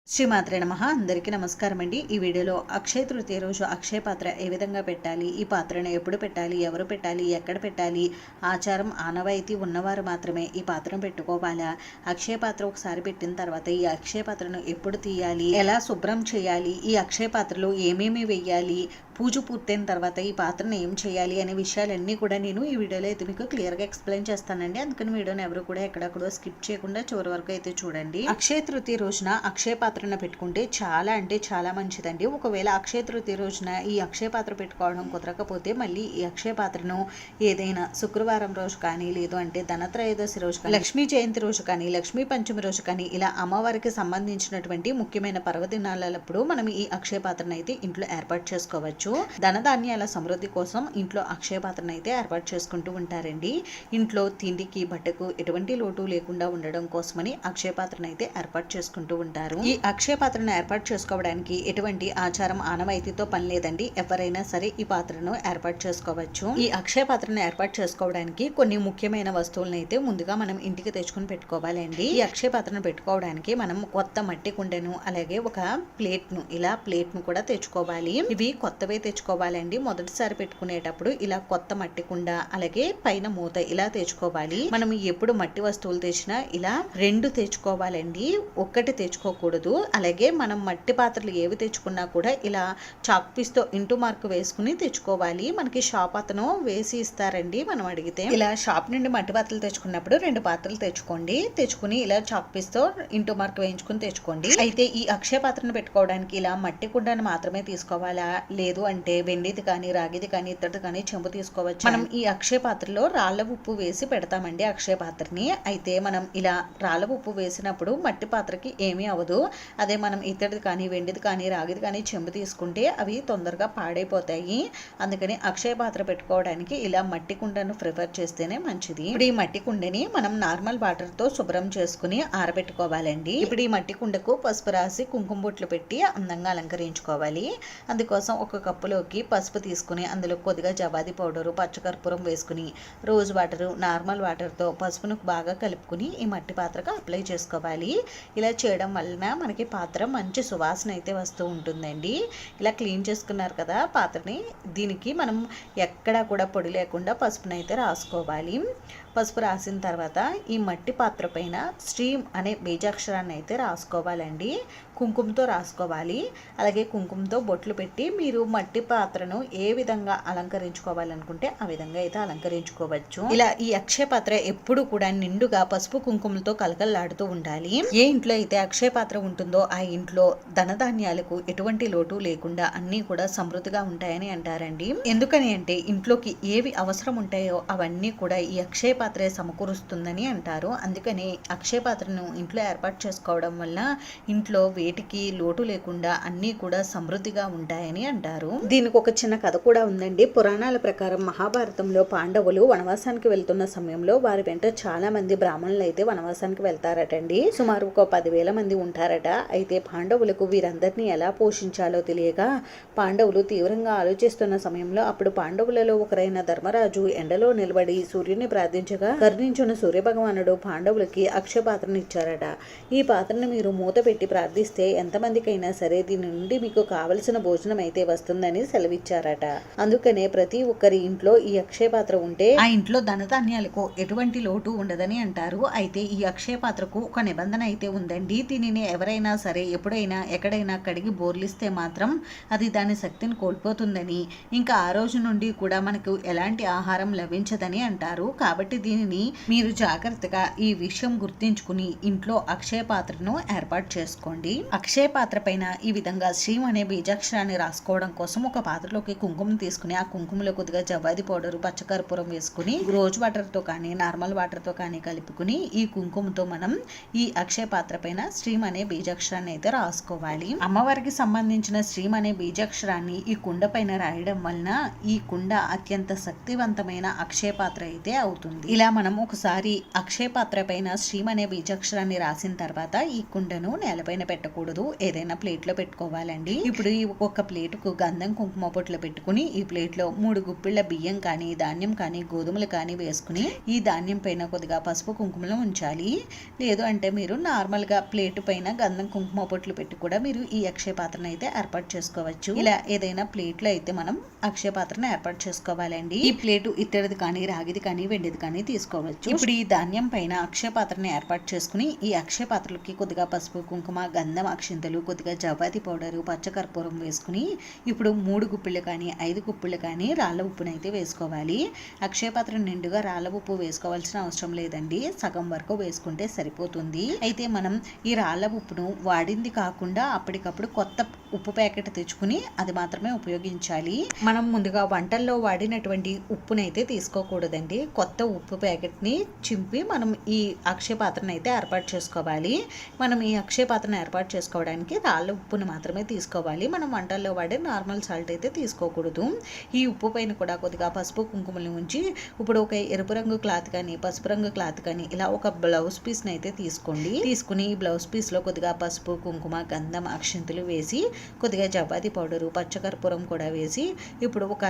శ్రీమాత్రే నమః. అందరికీ నమస్కారం అండి. ఈ వీడియోలో అక్షయ తృతీయ రోజు అక్షయ పాత్ర ఏ విధంగా పెట్టాలి, ఈ పాత్రను ఎప్పుడు పెట్టాలి, ఎవరు పెట్టాలి, ఎక్కడ పెట్టాలి, ఆచారం ఆనవాయితీ ఉన్నవారు మాత్రమే ఈ పాత్రను పెట్టుకోవాలా, అక్షయ పాత్ర ఒకసారి పెట్టిన తర్వాత ఈ అక్షయ పాత్రను ఎప్పుడు తీయాలి, ఎలా శుభ్రం చేయాలి, ఈ అక్షయ పాత్రలో ఏమేమి వెయ్యాలి, పూజ పూర్తయిన తర్వాత ఈ పాత్రను ఏం చేయాలి అనే విషయాలన్నీ కూడా నేను ఈ వీడియోలో అయితే మీకు క్లియర్గా ఎక్స్ప్లెయిన్ చేస్తానండి. అందుకని వీడియోని ఎవరు కూడా ఎక్కడెక్కడో స్కిప్ చేయకుండా చివరి వరకు అయితే చూడండి. అక్షయ తృతీయ రోజున అక్షయ పాత్రను పెట్టుకుంటే చాలా అంటే చాలా మంచిదండి. ఒకవేళ అక్షయ తృతీయ రోజున ఈ అక్షయ పాత్ర పెట్టుకోవడం కుదరకపోతే మళ్ళీ ఈ అక్షయ పాత్రను ఏదైనా శుక్రవారం రోజు కానీ, లేదు అంటే ధనత్రయోదశి రోజు కానీ, లక్ష్మీ జయంతి రోజు కానీ, లక్ష్మీ పంచమి రోజు కానీ, ఇలా అమ్మవారికి సంబంధించినటువంటి ముఖ్యమైన పర్వదినాలప్పుడు మనం ఈ అక్షయ పాత్రను అయితే ఇంట్లో ఏర్పాటు చేసుకోవచ్చు. ధనధాన్యాల సమృద్ధి కోసం ఇంట్లో అక్షయ పాత్రను అయితే ఏర్పాటు చేసుకుంటూ ఉంటారండి. ఇంట్లో తిండికి బట్టకు ఎటువంటి లోటు లేకుండా ఉండడం కోసమని అక్షయ పాత్రను అయితే ఏర్పాటు చేసుకుంటూ ఉంటారు. ఈ అక్షయ పాత్రను ఏర్పాటు చేసుకోవడానికి ఎటువంటి ఆచారం ఆనవాయితీతో పని లేదండి. ఎవరైనా సరే ఈ పాత్రను ఏర్పాటు చేసుకోవచ్చు. ఈ అక్షయ పాత్రను ఏర్పాటు చేసుకోవడానికి కొన్ని ముఖ్యమైన వస్తువులను అయితే ముందుగా మనం ఇంటికి తెచ్చుకుని పెట్టుకోవాలండి. ఈ అక్షయ పాత్రను పెట్టుకోవడానికి మనం కొత్త మట్టి కుండను, అలాగే ఒక ప్లేట్ను కూడా తెచ్చుకోవాలి. ఇవి కొత్తవే తెచ్చుకోవాలండి. మొదటిసారి పెట్టుకునేటప్పుడు ఇలా కొత్త మట్టి కుండ, అలాగే పైన మూత ఇలా తెచ్చుకోవాలి. మనం ఎప్పుడు మట్టి వస్తువులు తెచ్చినా ఇలా రెండు తెచ్చుకోవాలండి, ఒక్కటి తెచ్చుకోకూడదు. అలాగే మనం మట్టి పాత్రలు ఏవి తెచ్చుకున్నా కూడా ఇలా చాక్ పీస్ తో ఇంటూ మార్క్ వేసుకుని తెచ్చుకోవాలి. మనకి షాప్ అతను వేసి ఇస్తారండి మనం అడిగితే. ఇలా షాప్ నుండి మట్టి పాత్రలు తెచ్చుకున్నప్పుడు 2 పాత్రలు తెచ్చుకుని ఇలా చాక్ పీస్ తో ఇంటూ మార్క్ వేయించుకుని తెచ్చుకోండి. అయితే ఈ అక్షయ పాత్రను పెట్టుకోవడానికి ఇలా మట్టి కుండను మాత్రమే తీసుకోవాలా, లేదు అంటే వెండిది కానీ, రాగిది కానీ, ఇత్తడిది కానీ చెంబు తీసుకోవచ్చు. మనం ఈ అక్షయ పాత్రలో రాళ్ల ఉప్పు వేసి పెడతామండి అక్షయ పాత్రని. అయితే మనం ఇలా రాళ్ల ఉప్పు వేసినప్పుడు మట్టి పాత్రకి ఏమీ అవ్వదు. అదే మనం ఇత్తడిది కానీ, వెండిది కానీ, రాగిది కానీ చెంబు తీసుకుంటే అవి తొందరగా పాడైపోతాయి. అందుకని అక్షయ పాత్ర పెట్టుకోవడానికి ఇలా మట్టి కుండను ప్రిఫర్ చేస్తేనే మంచిది. ఇప్పుడు ఈ మట్టి కుండని మనం నార్మల్ వాటర్ తో శుభ్రం చేసుకుని ఆరబెట్టుకోవాలండి. ఇప్పుడు ఈ మట్టి కుండకు పసుపు రాసి కుంకుమ బొట్లు పెట్టి అందంగా అలంకరించుకోవాలి. అందుకోసం ఒక కప్పులోకి పసుపు తీసుకుని అందులో కొద్దిగా జవాది పౌడరు, పచ్చకర్పూరం వేసుకుని రోజ్ వాటరు, నార్మల్ వాటర్తో పసుపును బాగా కలుపుకుని ఈ మట్టి పాత్రకు అప్లై చేసుకోవాలి. ఇలా చేయడం వలన మనకి పాత్ర మంచి సువాసన అయితే వస్తూ ఉంటుందండి. ఇలా క్లీన్ చేసుకున్నారు కదా పాత్రని, దీనికి మనం ఎక్కడా కూడా పొడి లేకుండా పసుపునైతే రాసుకోవాలి. పసుపు రాసిన తర్వాత ఈ మట్టి పాత్ర పైన శ్రీం అనే బీజాక్షరాన్ని అయితే రాసుకోవాలండి. కుంకుమతో రాసుకోవాలి. అలాగే కుంకుమతో బొట్లు పెట్టి మీరు మట్టి పాత్రను ఏ విధంగా అలంకరించుకోవాలనుకుంటే ఆ విధంగా అయితే అలంకరించుకోవచ్చు. ఇలా ఈ అక్షయ పాత్ర ఎప్పుడు కూడా నిండుగా పసుపు కుంకుమలతో కలకల్లాడుతూ ఉండాలి. ఏ ఇంట్లో అయితే అక్షయ పాత్ర ఉంటుందో ఆ ఇంట్లో ధనధాన్యాలకు ఎటువంటి లోటు లేకుండా అన్నీ కూడా సమృద్ధిగా ఉంటాయని అంటారండి. ఎందుకని అంటే ఇంట్లోకి ఏవి అవసరం ఉంటాయో అవన్నీ కూడా ఈ అక్షయ పాత్రే సమకూరుస్తుందని అంటారు. అందుకని అక్షయ పాత్రను ఇంట్లో ఏర్పాటు చేసుకోవడం వల్ల ఇంట్లో వేటికి లోటు లేకుండా అన్నీ కూడా సమృద్ధిగా ఉంటాయని అంటారు. దీనికి ఒక చిన్న కథ కూడా ఉందండి. పురాణాల ప్రకారం మహాభారతంలో పాండవులు వనవాసానికి వెళ్తున్న సమయంలో వారి వెంట చాలా మంది బ్రాహ్మణులు అయితే వనవాసానికి వెళ్తారటండి. సుమారు ఒక 10,000 మంది ఉంటారట. అయితే పాండవులకు వీరందరినీ ఎలా పోషించాలో తెలియక పాండవులు తీవ్రంగా ఆలోచిస్తున్న సమయంలో అప్పుడు పాండవులలో ఒకరైన ధర్మరాజు ఎండలో నిలబడి సూర్యుని ప్రార్థించగా కరుణించిన సూర్యభగవానుడు పాండవులకి అక్షయ పాత్రను ఇచ్చారట. ఈ పాత్రను మీరు మూత పెట్టి ప్రార్థిస్తే ఎంతమందికైనా సరే దీని నుండి మీకు కావలసిన భోజనం అయితే వస్తుందని సెలవిచ్చారట. అందుకనే ప్రతి ఒక్కరి ఇంట్లో ఈ అక్షయ పాత్ర ఉంటే ఆ ఇంట్లో ధనధాన్యాలకు ఎటువంటి లోటు ఉండదని అంటారు. అయితే ఈ అక్షయ పాత్రకు ఒక నిబంధన అయితే ఉందండి. దీనిని ఎవరైనా సరే ఎప్పుడైనా ఎక్కడైనా కడిగి బోర్లిస్తే మాత్రం అది దాని శక్తిని కోల్పోతుందని, ఇంకా ఆ రోజు నుండి కూడా మనకు ఎలాంటి ఆహారం లభించదని అంటారు. కాబట్టి దీనిని మీరు జాగ్రత్తగా ఈ విషయం గుర్తించుకుని ఇంట్లో అక్షయ పాత్రను ఏర్పాటు చేసుకోండి. అక్షయ పాత్ర పైన ఈ విధంగా శ్రీం అనే బీజాక్షరాన్ని రాసుకోవడం కోసం ఒక పాత్రలోకి కుంకుమ తీసుకుని ఆ కుంకుమలో కొద్దిగా జవాది పౌడరు, పచ్చకర్పూరం వేసుకుని రోజ్ వాటర్ తో కానీ, నార్మల్ వాటర్ తో కానీ కలుపుకుని ఈ కుంకుమతో మనం ఈ అక్షయ పాత్ర పైన శ్రీం అనే బీజాక్షరాన్ని అయితే రాసుకోవాలి. అమ్మవారికి సంబంధించిన శ్రీం అనే బీజాక్షరాన్ని ఈ కుండ పైన రాయడం వలన ఈ కుండ అత్యంత శక్తివంతమైన అక్షయ పాత్ర అయితే అవుతుంది. ఇలా మనం ఒకసారి అక్షయ పాత్ర పైన శ్రీం అనే బీజాక్షరాన్ని రాసిన తర్వాత ఈ కుండను నేలపైన పెట్టకూడదు, ఏదైనా ప్లేట్లో పెట్టుకోవాలండి. ఇప్పుడు ఈ ఒక ప్లేటుకు గంధం కుంకుమ పొట్లు పెట్టుకుని ఈ ప్లేట్లో 3 గుప్పిళ్ళ బియ్యం కానీ ధాన్యం కానీ గోధుమలు కానీ వేసుకుని ఈ ధాన్యం పైన కొద్దిగా పసుపు కుంకుమలు ఉంచాలి. లేదు అంటే మీరు నార్మల్గా ప్లేటు పైన గంధం కుంకుమ పొట్లు పెట్టి కూడా మీరు ఈ అక్షయ పాత్రను అయితే ఏర్పాటు చేసుకోవచ్చు. ఇలా ఏదైనా ప్లేట్లో అయితే మనం అక్షయ పాత్రను ఏర్పాటు చేసుకోవాలండి. ఈ ప్లేటు ఇత్తడిది కానీ రాగిది కానీ వెండిది కానీ తీసుకోవచ్చు. ఇప్పుడు ఈ ధాన్యం పైన అక్షయ పాత్రను ఏర్పాటు చేసుకుని ఈ అక్షయ పాత్రలకి కొద్దిగా పసుపు కుంకుమ గంధం అక్షింతలు కొద్దిగా చపాతీ పౌడరు పచ్చకర్పూరం వేసుకుని ఇప్పుడు 3 గుప్పిళ్ళు కానీ 5 గుప్పిళ్ళు కానీ రాళ్ళ ఉప్పునైతే వేసుకోవాలి. అక్షయ పాత్ర నిండుగా రాళ్ళ ఉప్పు వేసుకోవాల్సిన అవసరం లేదండి, సగం వరకు వేసుకుంటే సరిపోతుంది. అయితే మనం ఈ రాళ్ళ ఉప్పును వాడింది కాకుండా అప్పటికప్పుడు కొత్త ఉప్పు ప్యాకెట్ తెచ్చుకుని అది మాత్రమే ఉపయోగించాలి. మనం ముందుగా వంటల్లో వాడినటువంటి ఉప్పునైతే తీసుకోకూడదండి. కొత్త ఉప్పు ప్యాకెట్ని చింపి మనం ఈ అక్షయ పాత్రను అయితే ఏర్పాటు చేసుకోవాలి. మనం ఈ అక్షయ పాత్రను ఏర్పాటు చేసుకోవడానికి రాళ్ళ ఉప్పును మాత్రమే తీసుకోవాలి. మనం వంటల్లో వాడే నార్మల్ సాల్ట్ అయితే తీసుకోకూడదు. ఈ ఉప్పు పైన కూడా కొద్దిగా పసుపు కుంకుమలు ఉంచి ఇప్పుడు ఒక ఎరుపు రంగు క్లాత్ కానీ పసుపు రంగు క్లాత్ కానీ ఇలా ఒక బ్లౌజ్ పీస్ని అయితే తీసుకుని ఈ బ్లౌజ్ పీస్లో కొద్దిగా పసుపు కుంకుమ గంధం అక్షింతలు వేసి కొద్దిగా చపాతీ పౌడరు పచ్చకర్పూరం కూడా వేసి ఇప్పుడు ఒక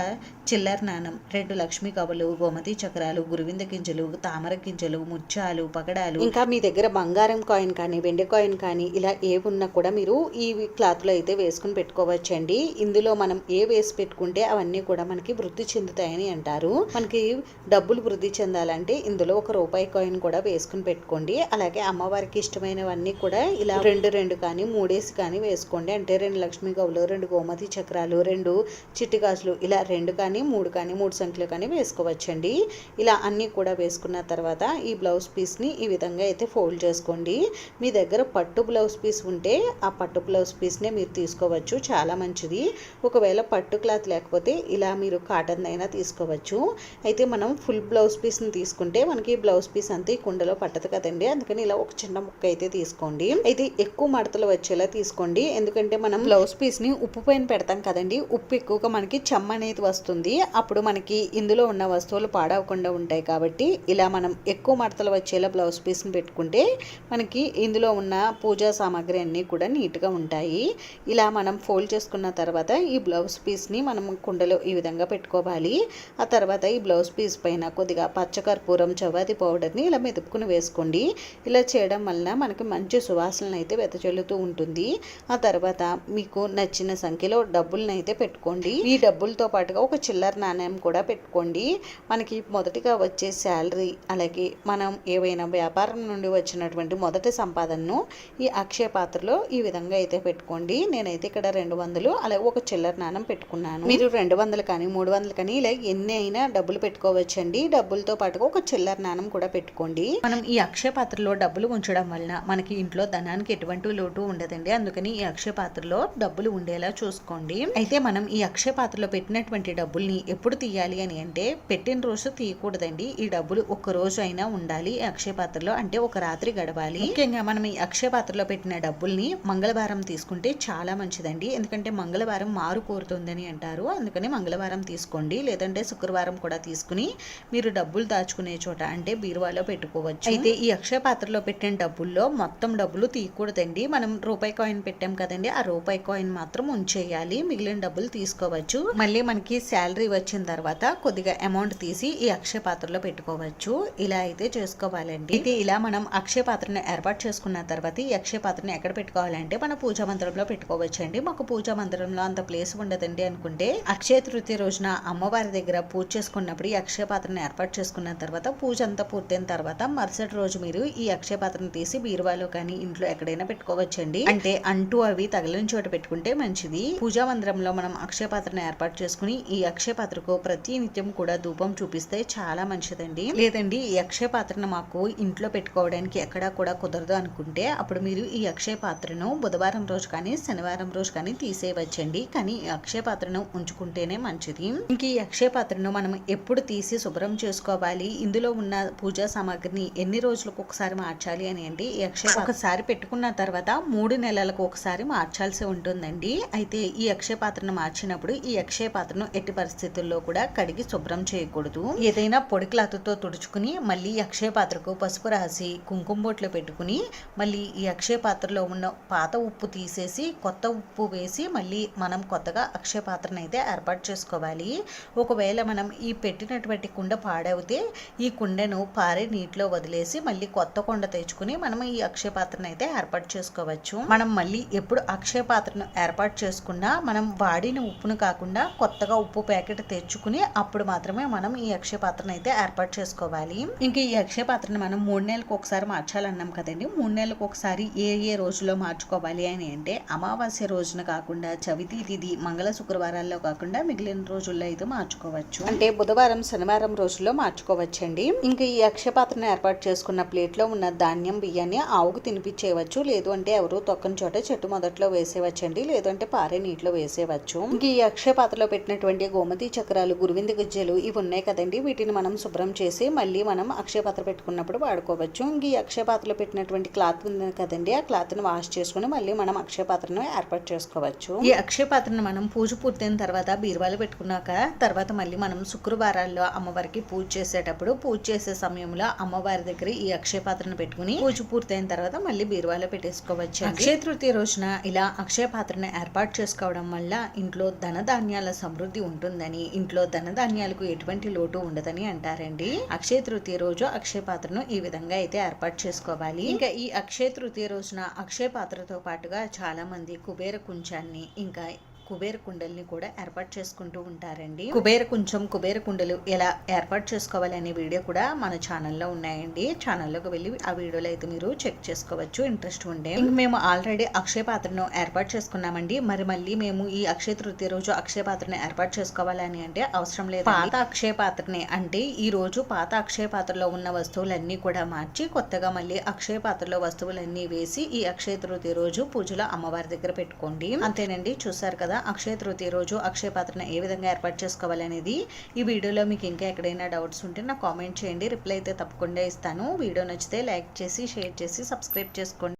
చిల్లర నాణం 2 లక్ష్మీ కవ్వలు గోమతి చక్రాలు గురువింద గింజలు తామర గింజలు ముత్యాలు పగడాలు ఇంకా మీ దగ్గర బంగారం కాయిన్ కానీ వెండి కాయిన్ కానీ ఇలా ఏ ఉన్నా కూడా మీరు ఈ క్లాత్లో అయితే వేసుకుని పెట్టుకోవచ్చండి. ఇందులో మనం ఏ వేసి పెట్టుకుంటే అవన్నీ కూడా మనకి వృద్ధి చెందుతాయని అంటారు. మనకి డబ్బులు వృద్ధి చెందాలంటే ఇందులో ఒక రూపాయి కాయిన్ కూడా వేసుకుని పెట్టుకోండి. అలాగే అమ్మవారికి ఇష్టమైనవన్నీ కూడా ఇలా 2 కానీ 3 కానీ వేసుకోండి. అంటే 2 లక్ష్మీ గవ్వలు 2 గోమతి చక్రాలు 2 చిట్టి గాజులు ఇలా 2 కానీ 3 కానీ 3 సంఖ్యలు కానీ వేసుకోవచ్చండి. ఇలా అన్నీ కూడా వేసుకున్న తర్వాత ఈ బ్లౌజ్ పీస్ని ఈ విధంగా అయితే ఫోల్డ్ చేసుకోండి. మీ దగ్గర పట్టు బ్లౌజ్ పీస్ ఉంటే ఆ పట్టు బ్లౌజ్ పీస్నే మీరు తీసుకోవచ్చు, చాలా మంచిది. ఒకవేళ పట్టు క్లాత్ లేకపోతే ఇలా మీరు కాటన్ అయినా తీసుకోవచ్చు. అయితే మనం ఫుల్ బ్లౌజ్ పీస్ని తీసుకుంటే మనకి బ్లౌజ్ పీస్ అంతా ఈ కుండలో పట్టదు కదండి, అందుకని ఇలా ఒక చిన్న ముక్క అయితే తీసుకోండి. అయితే ఎక్కువ మడతలు వచ్చేలా తీసుకోండి, ఎందుకంటే మనం బ్లౌజ్ పీస్ ని ఉప్పు పైన పెడతాం కదండి, ఉప్పు ఎక్కువగా మనకి చెమ్మ అనేది వస్తుంది. అప్పుడు మనకి ఇందులో ఉన్న వస్తువులు పాడవకుండా ఉంటాయి. కాబట్టి ఇలా మనం ఎక్కువ మడతలు వచ్చేలా బ్లౌజ్ పీస్ ని పెట్టుకుంటే మనకి ఇందులో ఉన్న పూజా సామాగ్రి అన్నీ కూడా నీట్గా ఉంటాయి. ఇలా మనం ఫోల్డ్ చేసుకున్న తర్వాత ఈ బ్లౌజ్ పీస్ ని మనం కుండలో ఈ విధంగా పెట్టుకోవాలి. ఆ తర్వాత ఈ బ్లౌజ్ పీస్ పైన కొద్దిగా పచ్చకర్పూరం చపాతీ పౌడర్ని ఇలా మెదుపుకుని వేసుకోండి. ఇలా చేయడం వలన మనకి మంచి సువాసనలు అయితే వెదజల్లుతూ ఉంటుంది. ఆ తర్వాత మీకు నచ్చిన సంఖ్యలో డబ్బులను అయితే పెట్టుకోండి. ఈ డబ్బులతో పాటుగా ఒక చిల్లర నాణ్యం కూడా పెట్టుకోండి. మనకి మొదటిగా వచ్చే శాలరీ అలాగే మనం ఏవైనా వ్యాపారం నుండి వచ్చినటువంటి మొదటి సంపాదనను ఈ అక్షయ పాత్రలో ఈ విధంగా అయితే పెట్టుకోండి. నేనైతే ఇక్కడ 200 అలాగే ఒక చిల్లర నాణ్యం పెట్టుకున్నాను. మీరు 200 కానీ 300 కానీ ఇలా ఎన్ని అయినా డబ్బులు పెట్టుకోవచ్చండి. డబ్బులతో పాటుగా ఒక చిల్లర నాణ్యం కూడా పెట్టుకోండి. మనం ఈ అక్షయ పాత్రలో డబ్బులు ఉంచడం వలన మనకి ఇంట్లో ధనానికి ఎటువంటి లోటు ఉండదండి. అందుకని ఈ అక్షయ పాత్రలో డబ్బులు ఉండేలా చూసుకోండి. అయితే మనం ఈ అక్షయ పాత్రలో పెట్టినటువంటి డబ్బుల్ని ఎప్పుడు తీయాలి అని అంటే పెట్టిన రోజు తీయకూడదండి. ఈ డబ్బులు ఒక రోజు అయినా ఉండాలి ఈ అక్షయ పాత్రలో, అంటే ఒక రాత్రి గడవాలి. ముఖ్యంగా మనం ఈ అక్షయ పాత్రలో పెట్టిన డబ్బుల్ని మంగళవారం తీసుకుంటే చాలా మంచిదండి. ఎందుకంటే మంగళవారం మారు కోరుతుందని అంటారు. అందుకని మంగళవారం తీసుకోండి. లేదంటే శుక్రవారం కూడా తీసుకుని మీరు డబ్బులు దాచుకునే చోట అంటే బీరువాలో పెట్టుకోవచ్చు. అయితే ఈ అక్షయ పాత్రలో పెట్టిన డబ్బుల్లో మొత్తం డబ్బులు తీయకూడదండి. మనం రూపాయి కాయిన్ పెట్టాం కదండి, ఆ రూపాయి కాయిన్ మాత్రం ఉంచేయాలి, మిగిలిన డబ్బులు తీసుకోవచ్చు. మళ్ళీ మనకి శాలరీ వచ్చిన తర్వాత కొద్దిగా అమౌంట్ తీసి ఈ అక్షయ పాత్రలో పెట్టుకోవచ్చు. ఇలా అయితే చేసుకోవాలండి. అయితే ఇలా మనం అక్షయ పాత్రను ఏర్పాటు చేసుకున్న తర్వాత ఈ అక్షయ పాత్రను ఎక్కడ పెట్టుకోవాలంటే మన పూజా మందిరంలో పెట్టుకోవచ్చండి. మాకు పూజా మందిరంలో అంత ప్లేస్ ఉండదండి అనుకుంటే అక్షయ తృతీయ రోజున అమ్మవారి దగ్గర పూజ చేసుకున్నప్పుడు ఈ అక్షయ పాత్రను ఏర్పాటు చేసుకున్న తర్వాత పూజ అంతా పూర్తయిన తర్వాత మరుసటి రోజు మీరు ఈ అక్షయ పాత్రను తీసి బీరువాలో కానీ ఇంట్లో ఎక్కడైనా పెట్టుకోవచ్చండి. అంటే అంటూ అవి తగిలిన చోట పెట్టుకుంటే మంచిది. పూజా మందిరంలో మనం అక్షయ పాత్రను ఏర్పాటు చేసుకుని ఈ అక్షయ పాత్రకు ప్రతి నిత్యం కూడా ధూపం చూపిస్తే చాలా మంచిదండి. లేదండి ఈ అక్షయ పాత్రను మాకు ఇంట్లో పెట్టుకోవడానికి ఎక్కడా కూడా కుదరదు అనుకుంటే అప్పుడు మీరు ఈ అక్షయ పాత్రను బుధవారం రోజు కానీ శనివారం రోజు కానీ తీసేయవచ్చండి. కానీ ఈ అక్షయ పాత్రను ఉంచుకుంటేనే మంచిది. ఇంక ఈ అక్షయ పాత్రను మనం ఎప్పుడు తీసి శుభ్రం చేసుకోవాలి, ఇందులో ఉన్న పూజా సామాగ్రిని ఎన్ని రోజులకు ఒకసారి మార్చాలి అని అంటే ఈ అక్షయ ఒకసారి పెట్టుకున్న తర్వాత 3 నెలలకు ఒకసారి మార్చాల్సి ఉంటుందండి. అయితే ఈ అక్షయ పాత్రను మార్చినప్పుడు ఈ అక్షయ పాత్రను ఎట్టి పరిస్థితుల్లో కూడా కడిగి శుభ్రం చేయకూడదు. ఏదైనా పొడి క్లాత్ క్లాత్తో తుడుచుకుని మళ్ళీ ఈ అక్షయ పాత్రకు పసుపు రాసి కుంకుమ బొట్లు పెట్టుకుని మళ్ళీ ఈ అక్షయ పాత్రలో ఉన్న పాత ఉప్పు తీసేసి కొత్త ఉప్పు వేసి మళ్ళీ మనం కొత్తగా అక్షయ పాత్రను అయితే ఏర్పాటు చేసుకోవాలి. ఒకవేళ మనం ఈ పెట్టినటువంటి కుండ పాడవుతే ఈ కుండను పారే నీటిలో వదిలేసి మళ్ళీ కొత్త కుండ తెచ్చుకుని మనం ఈ అక్షయ పాత్రను అయితే ఏర్పాటు చేసుకోవచ్చు. మనం మళ్ళీ ఎప్పుడు అక్షయ పాత్రను ఏర్పాటు చేసుకున్నా మనం వాడిన ఉప్పును కాకుండా కొత్తగా ఉప్పు ప్యాకెట్ తెచ్చుకుని అప్పుడు మాత్రమే మనం ఈ అక్షయ పాత్రను అయితే ఏర్పాటు చేసుకోవాలి. ఇంకా ఈ అక్షయ పాత్రను మనం 3 నెలలకు ఒకసారి మార్చాలన్నాం కదండి. 3 నెలలకు ఒకసారి ఏ రోజులో మార్చుకోవాలి అని అంటే అమావాస్య రోజున కాకుండా చవితి తిథి మంగళ శుక్రవారాల్లో కాకుండా మిగిలిన రోజుల్లో అయితే మార్చుకోవచ్చు. అంటే బుధవారం శనివారం రోజుల్లో మార్చుకోవచ్చండి. ఇంకా ఈ అక్షయ పాత్రను ఏర్పాటు చేసుకున్న ప్లేట్లో ఉన్న ధాన్యం బియ్యాన్ని ఆవుకు తినిపించేయవచ్చు. లేదు అంటే ఎవరు తొక్కని చోట చెట్టు మొదట్లో వేసేవచ్చండి. లేదు అంటే పారే నీటిలో వేసేవచ్చు. ఇంక ఈ అక్షయ పాత్రలో పెట్టినటువంటి గోమతి చక్రాలు గురువింద గిజ్జలు ఇవి ఉన్నాయి కదండి. వీటిని మనం శుభ్రం చేసి మళ్ళీ మనం అక్షయ పాత్ర పెట్టుకున్నప్పుడు వాడుకోవచ్చు. ఇంక ఈ అక్షయ పాత్రలో పెట్టినటువంటి క్లాత్ ఉంది కదండి, ఆ క్లాత్ ను వాష్ చేసుకుని మళ్ళీ మనం అక్షయ పాత్రను ఏర్పాటు చేసుకోవచ్చు. ఈ అక్షయ పాత్రను మనం పూజ పూర్తయిన తర్వాత బీరువాలో పెట్టుకున్నాక తర్వాత మళ్ళీ మనం శుక్రవారాల్లో అమ్మవారికి పూజ చేసేటప్పుడు పూజ చేసే సమయంలో అమ్మవారి దగ్గర ఈ అక్షయ పాత్రను పెట్టుకుని పూజ పూర్తయిన తర్వాత మళ్ళీ బీరువాలో పెట్టేసుకోవచ్చు. అక్షయ తృతీయ రోజున ఇలా అక్షయ పాత్రను ఏర్పాటు చేసుకోవడం వల్ల ఇంట్లో ధనధాన్యాల సమృద్ధి ఉంటుందని, ఇంట్లో ధనధాన్యాలకు ఎటువంటి లోటు ఉండదని అంటారండి. అక్షయ తృతీయ రోజు అక్షయ పాత్రను ఈ విధంగా అయితే ఏర్పాటు చేసుకోవాలి. ఇంకా ఈ అక్షయ తృతీయ రోజున అక్షయ పాత్రతో పాటుగా చాలా మంది కుబేర కుంచాన్ని ఇంకా కుబేర కుండల్ని కూడా ఏర్పాటు చేసుకుంటూ ఉంటారండి. కుబేర కుండలు ఎలా ఏర్పాటు చేసుకోవాలి అనే వీడియో కూడా మన ఛానల్లో ఉన్నాయండి. ఛానల్లోకి వెళ్ళి ఆ వీడియోలో అయితే మీరు చెక్ చేసుకోవచ్చు ఇంట్రెస్ట్ ఉండే. ఇంక మేము ఆల్రెడీ అక్షయ పాత్రను ఏర్పాటు చేసుకున్నామండి. మరి మళ్ళీ మేము ఈ అక్షయ తృతీయ రోజు అక్షయ పాత్రను ఏర్పాటు చేసుకోవాలని అంటే అవసరం లేదు. పాత అక్షయ పాత్రని అంటే ఈ రోజు పాత అక్షయ పాత్రలో ఉన్న వస్తువులన్నీ కూడా మార్చి కొత్తగా మళ్ళీ అక్షయ పాత్రలో వస్తువులన్నీ వేసి ఈ అక్షయ తృతీయ రోజు పూజలో అమ్మవారి దగ్గర పెట్టుకోండి. అంతేనండి. చూసారు కదా అక్షయ తృతీయ రోజు అక్షయ పాత్రను ఏ విధంగా ఏర్పాటు చేసుకోవాలనేది. ఈ వీడియోలో మీకు ఇంకా ఎక్కడైనా డౌట్స్ ఉంటే నాకు కామెంట్ చేయండి, రిప్లై అయితే తప్పకుండా ఇస్తాను. వీడియో నచ్చితే లైక్ చేసి షేర్ చేసి సబ్స్క్రైబ్ చేసుకోండి.